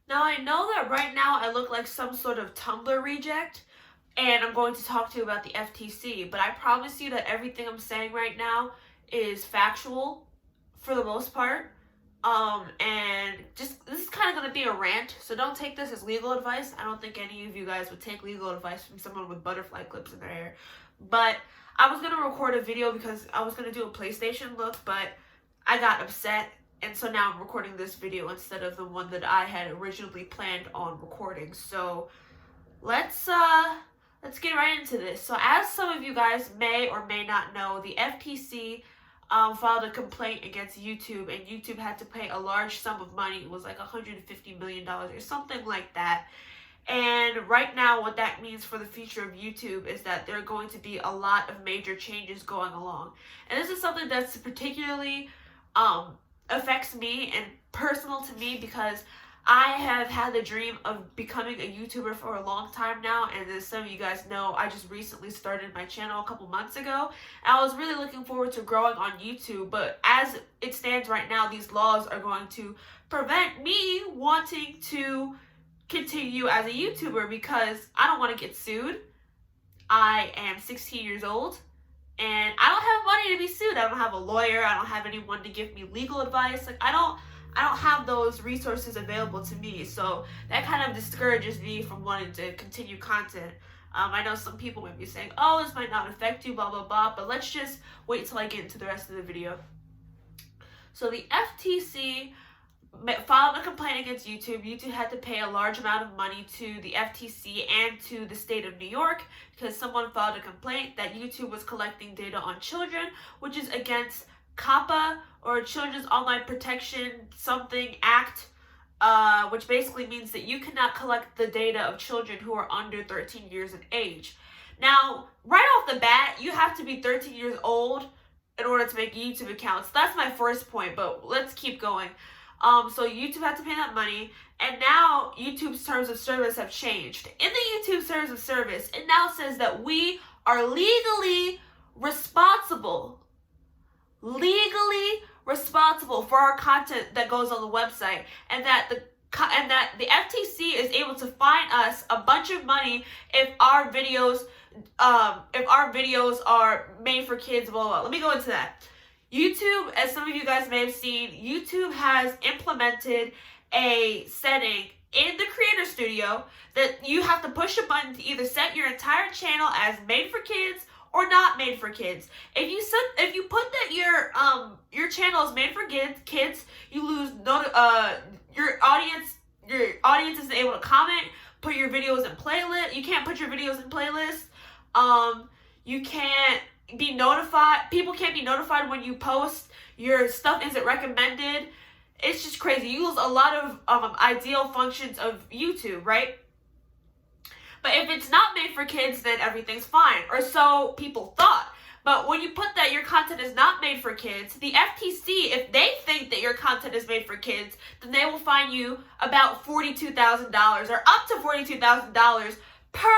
Now, I know that right now I look like some sort of Tumblr reject, and I'm going to talk to you about the FTC, but I promise you that everything I'm saying right now is factual for the most part. And just this is kind of going to be a rant, so don't take this as legal advice. I don't think any of you guys would take legal advice from someone with butterfly clips in their hair. But I was going to record a video because I was going to do a PlayStation look, but I got upset, and so now I'm recording this video instead of the one that I had originally planned on recording. So let's get right into this. So as some of you guys may or may not know, the FTC filed a complaint against YouTube, and YouTube had to pay a large sum of money. It was like $150 million or something like that. And right now, what that means for the future of YouTube is that there are going to be a lot of major changes going along. And this is something that's particularly affects me and personal to me because I have had the dream of becoming a YouTuber for a long time now, and as some of you guys know, I just recently started my channel a couple months ago, and I was really looking forward to growing on YouTube, but as it stands right now, these laws are going to prevent me wanting to continue as a YouTuber because I don't want to get sued. I am 16 years old, and I don't have money to be sued. I don't have a lawyer. I don't have anyone to give me legal advice. Like, I don't have those resources available to me, so that kind of discourages me from wanting to continue content. I know some people might be saying, oh, this might not affect you, blah, blah, blah, but let's just wait till I get into the rest of the video. So the FTC filed a complaint against YouTube. YouTube had to pay a large amount of money to the FTC and to the state of New York because someone filed a complaint that YouTube was collecting data on children, which is against COPPA, or Children's Online Protection something Act, which basically means that you cannot collect the data of children who are under 13 years of age. Now, right off the bat, you have to be 13 years old in order to make YouTube accounts. That's my first point, but let's keep going. So YouTube had to pay that money, and now YouTube's terms of service have changed. In the YouTube terms of service, it now says that we are legally responsible for our content that goes on the website, and that the FTC is able to fine us a bunch of money if our videos are made for kids, blah, blah, blah. Let me go into that. YouTube, as some of you guys may have seen, YouTube has implemented a setting in the Creator Studio that you have to push a button to either set your entire channel as made for kids or not made for kids. If you put that your channel is made for kids, you lose your audience isn't able to comment, put your videos in playlist. You can't put your videos in playlists. You can't be notified. People can't be notified when you post. Your stuff isn't recommended. It's just crazy. You lose a lot of ideal functions of YouTube, right? But if it's not made for kids, then everything's fine. Or so people thought. But when you put that your content is not made for kids, the FTC, if they think that your content is made for kids, then they will fine you about $42,000 or up to $42,000 per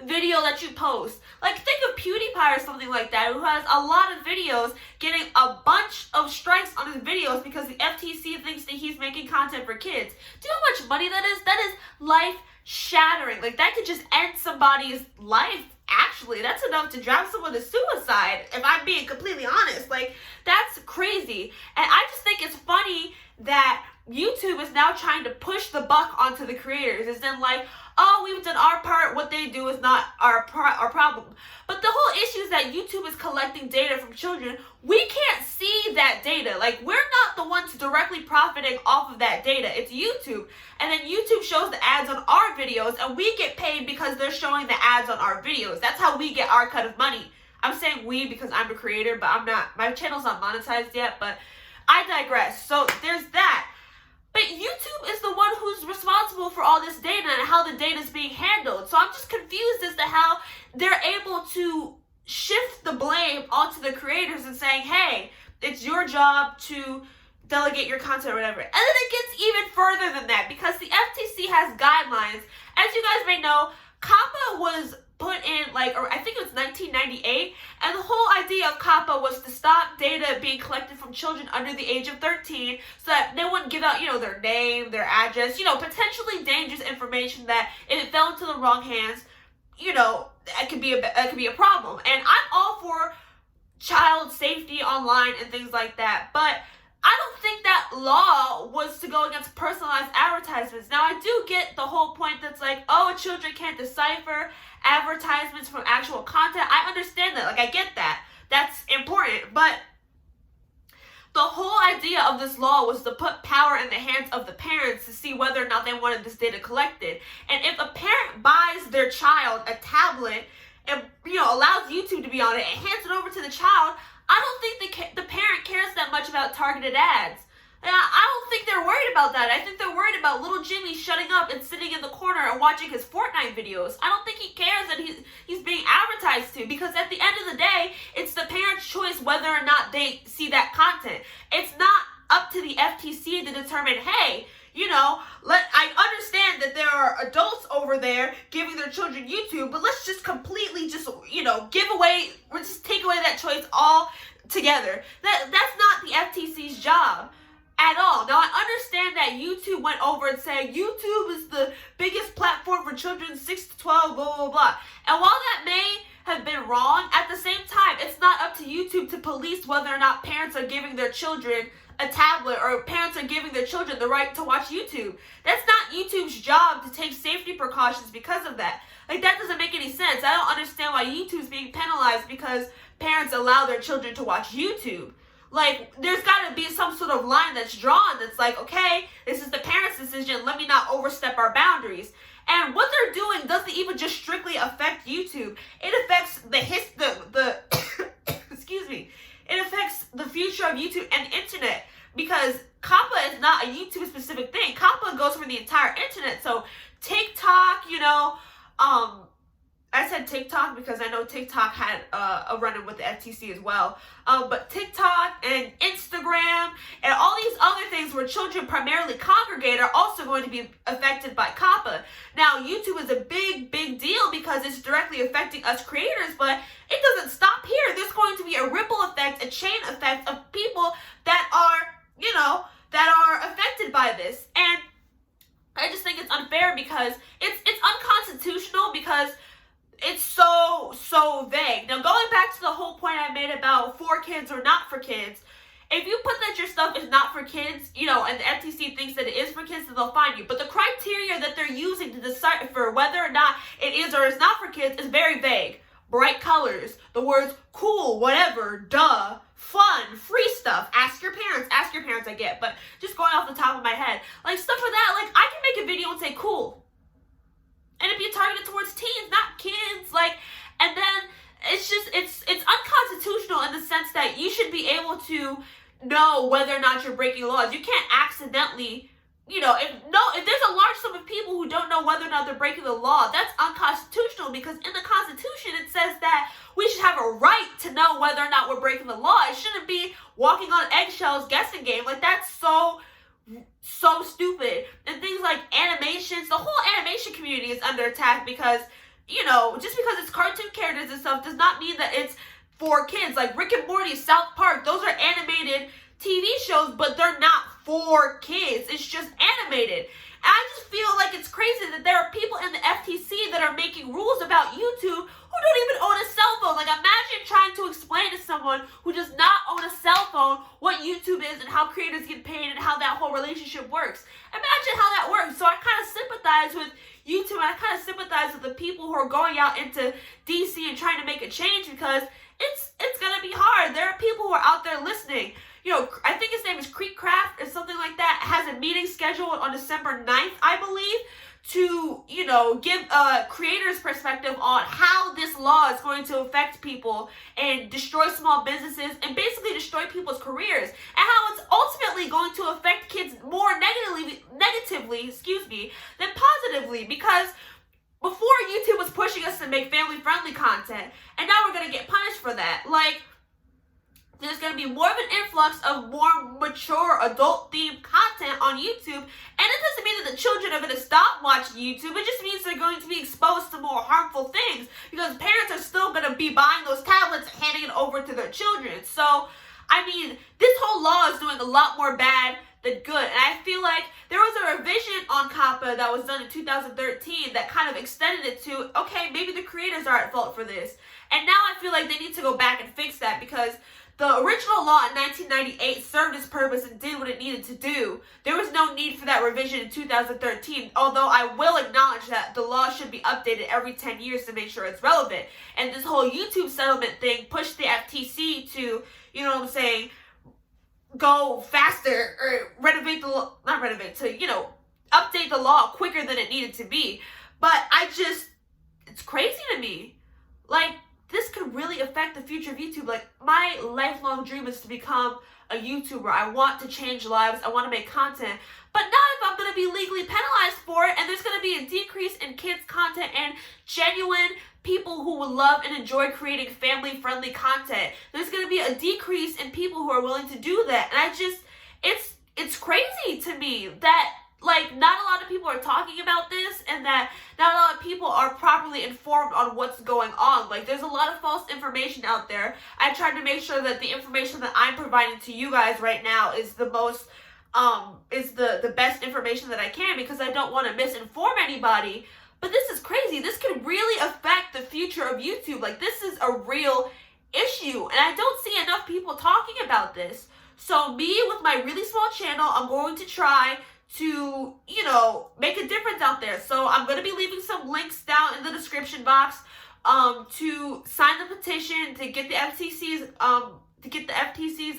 video that you post. Like, think of PewDiePie or something like that, who has a lot of videos getting a bunch of strikes on his videos because the FTC thinks that he's making content for kids. Do you know how much money that is? That is life shattering. Like, that could just end somebody's life. Actually, that's enough to drive someone to suicide, if I'm being completely honest. Like, that's crazy. And I just think it's funny that YouTube is now trying to push the buck onto the creators. It's then like, oh, we've done our part, what they do is not our problem. But the whole issue is that YouTube is collecting data from children. We can't see that data. Like, we're not the ones directly profiting off of that data. It's YouTube. And then YouTube shows the ads on our videos, and we get paid because they're showing the ads on our videos. That's how we get our cut of money. I'm saying we because I'm a creator, but I'm not. My channel's not monetized yet, but I digress. So there's that. But YouTube is the one who's responsible for all this data and how the data is being handled. So I'm just confused as to how they're able to shift the blame onto the creators and saying, hey, it's your job to delegate your content or whatever. And then it gets even further than that because the FTC has guidelines. As you guys may know, COPPA was put in, like, or I think it was 1998, and the whole idea of COPPA was to stop data being collected from children under the age of 13 so that they wouldn't give out, their name, their address, potentially dangerous information that if it fell into the wrong hands, it could be a problem. And I'm all for child safety online and things like that, but I don't think that law was to go against personalized advertisements. Now, I do get the whole point that's like, oh, children can't decipher advertisements from actual content. I understand that. Like, I get that. That's important. But the whole idea of this law was to put power in the hands of the parents to see whether or not they wanted this data collected. And if a parent buys their child a tablet and, allows YouTube to be on it and hands it over to the child, I don't think the parent cares that much about targeted ads. I don't think they're worried about that. I think they're worried about little Jimmy shutting up and sitting in the corner and watching his Fortnite videos. I don't think he cares that he's being advertised to, because at the end of the day, it's the parent's choice whether or not they see that content. It's not up to the FTC to determine, hey, I understand that there are adults over there giving their children YouTube, but let's just completely just take away that choice all together. That's not the FTC's job at all. Now, I understand that YouTube went over and said YouTube is the biggest platform for children 6 to 12, blah, blah, blah. And while that may have been wrong, at the same time, it's not up to YouTube to police whether or not parents are giving their children a tablet or parents are giving their children the right to watch YouTube. That's not YouTube's job to take safety precautions because of that. Like, that doesn't make any sense. I don't understand why YouTube's being penalized because parents allow their children to watch YouTube. Like, there's got to be some sort of line that's drawn that's like, okay, this is the parents' decision. Let me not overstep our boundaries. And what they're doing doesn't even just strictly affect YouTube. It affects excuse me. It affects the future of YouTube and the internet, because COPPA is not a YouTube-specific thing. COPPA goes for the entire internet. So TikTok, I said TikTok because I know TikTok had a run-in with the FTC as well. But TikTok and Instagram and all these other things where children primarily congregate are also going to be affected by COPPA. Now, YouTube is a big, big deal because it's directly affecting us creators, but it doesn't stop here. There's going to be a ripple effect, a chain effect of people that are, affected by this. And I just think it's unfair because it's unconstitutional because it's so vague. Now, going back to the whole point I made about for kids or not for kids, if you put that your stuff is not for kids, and the FTC thinks that it is for kids, then they'll fine you. But the criteria that they're using to decide for whether or not it is or is not for kids is very vague. Bright colors, the words cool, whatever, duh, fun, free stuff, ask your parents, I get. But just going off the top of my head, like stuff like that, like I can make a video and say cool. And it'd be targeted towards teens, not kids. And then it's unconstitutional in the sense that you should be able to know whether or not you're breaking laws. You can't accidentally, if there's a large sum of people who don't know whether or not they're breaking the law, that's unconstitutional, because in the Constitution it says that we should have a right to know whether or not we're breaking the law. It shouldn't be walking on eggshells guessing game. Like, that's so stupid. And things like animations, the whole animation community is under attack because, just because it's cartoon characters and stuff does not mean that it's for kids. Like Rick and Morty, South Park, those are animated TV shows, but they're not for kids. It's just animated. And I just feel like it's crazy that there are people in the FTC that are making rules about YouTube who don't even own a cell phone. Like, imagine trying to explain to someone who does not own a cell phone what YouTube is and how creators get paid and how that whole relationship works. Imagine how that works. So I kind of sympathize with YouTube, and I kind of sympathize with the people who are going out into DC and trying to make a change, because it's going to be hard. There are people who are out there listening. I think his name is Creekcraft or something like that, has a meeting scheduled on December 9th, I believe, to, give a creator's perspective on how this law is going to affect people and destroy small businesses and basically destroy people's careers, and how it's ultimately going to affect kids more negatively, than positively, because before YouTube was pushing us to make family-friendly content, and now we're going to get punished for that. Like, there's going to be more of an influx of more mature adult-themed content on YouTube. And it doesn't mean that the children are going to stop watching YouTube. It just means they're going to be exposed to more harmful things because parents are still going to be buying those tablets and handing it over to their children. So, I mean, this whole law is doing a lot more bad than good. And I feel like there was a revision on COPPA that was done in 2013 that kind of extended it to, okay, maybe the creators are at fault for this. And now I feel like they need to go back and fix that because the original law in 1998 served its purpose and did what it needed to do. There was no need for that revision in 2013, although I will acknowledge that the law should be updated every 10 years to make sure it's relevant. And this whole YouTube settlement thing pushed the FTC to, you know what I'm saying, go faster or renovate the law, not renovate, to, you know, update the law quicker than it needed to be. But it's crazy to me. Like, this could really affect the future of YouTube. Like, my lifelong dream is to become a YouTuber. I want to change lives. I want to make content. But not if I'm going to be legally penalized for it and there's going to be a decrease in kids' content and genuine people who would love and enjoy creating family-friendly content. There's going to be a decrease in people who are willing to do that. And it's crazy to me that, like, not a lot of people are talking about this and that not a lot of people are properly informed on what's going on. Like, there's a lot of false information out there. I tried to make sure that the information that I'm providing to you guys right now is the most, is the best information that I can because I don't want to misinform anybody. But this is crazy. This could really affect the future of YouTube. Like, this is a real issue and I don't see enough people talking about this. So me, with my really small channel, I'm going to try to, you know, make a difference out there. So I'm going to be leaving some links down in the description box to sign the petition to get the FTC's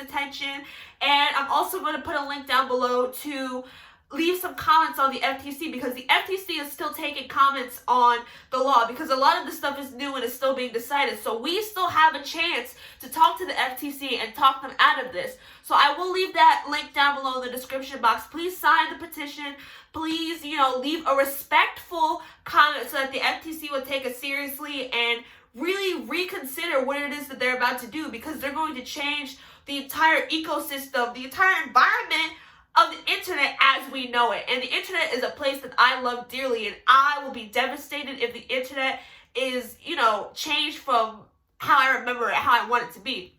attention, and I'm also going to put a link down below to leave some comments on the FTC because the FTC is still taking comments on the law because a lot of the stuff is new and is still being decided. So we still have a chance to talk to the FTC and talk them out of this. So I will leave that link down below in the description box. Please sign the petition. Please, you know, leave a respectful comment so that the FTC will take it seriously and really reconsider what it is that they're about to do because they're going to change the entire ecosystem, the entire environment of the internet as we know it. And the internet is a place that I love dearly, and I will be devastated if the internet is, you know, changed from how I remember it, how I want it to be.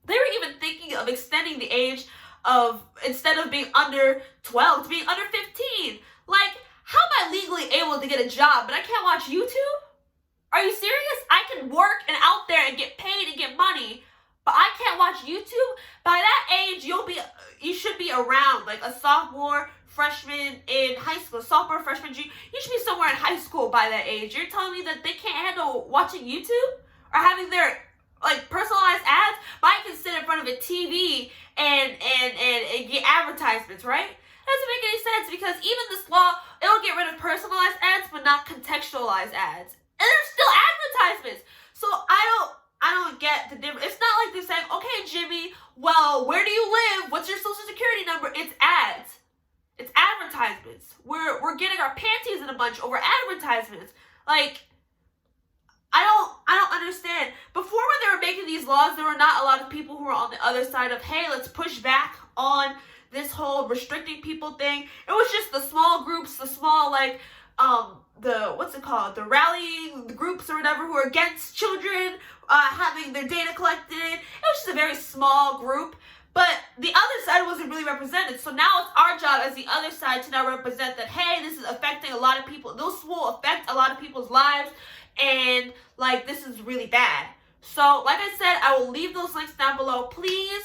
They were even thinking of extending the age of, instead of being under 12, to being under 15. Like, how am I legally able to get a job, but I can't watch YouTube? Are you serious? I can work and out there and get paid and get money, but I can't watch YouTube? By that age, you should be around like a sophomore, freshman in high school, sophomore, freshman, junior. You should be somewhere in high school by that age. You're telling me that they can't handle watching YouTube or having their like personalized ads? But I can sit in front of a TV and get advertisements, right? That doesn't make any sense because even this law, it'll get rid of personalized ads but not contextualized ads. And there's still advertisements. So I don't get the difference. It's not like they're saying, okay, Jimmy, well, where do you live? What's your social security number? It's ads. It's advertisements. We're getting our panties in a bunch over advertisements. Like, I don't understand. Before, when they were making these laws, there were not a lot of people who were on the other side of, hey, let's push back on this whole restricting people thing. It was just the small groups, the small, like, the rallying groups or whatever who are against children having their data collected. It was just a very small group, but the other side wasn't really represented. So now it's our job as the other side to now represent that, hey, this is affecting a lot of people. This will affect a lot of people's lives, and like, this is really bad. So like I said, I will leave those links down below. Please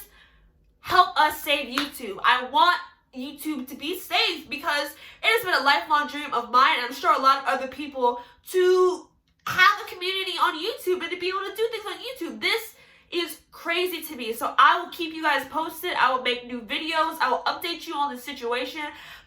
help us save YouTube. I want YouTube to be safe because it has been a lifelong dream of mine, and I'm sure a lot of other people, to have a community on YouTube and to be able to do things on YouTube. This is crazy to me. So I will keep you guys posted. I will make new videos. I will update you on the situation.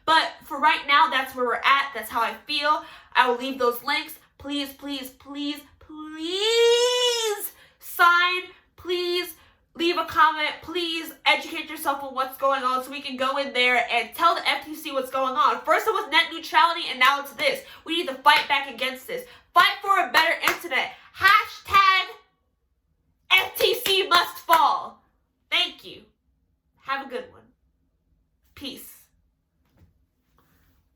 But for right now, that's where we're at. That's how I feel. I will leave those links. Please, please, please, please sign. Please leave a comment. Please educate yourself on what's going on so we can go in there and tell the FTC what's going on. First it was net neutrality, and now it's this. We need to fight back against this. Fight for a better internet.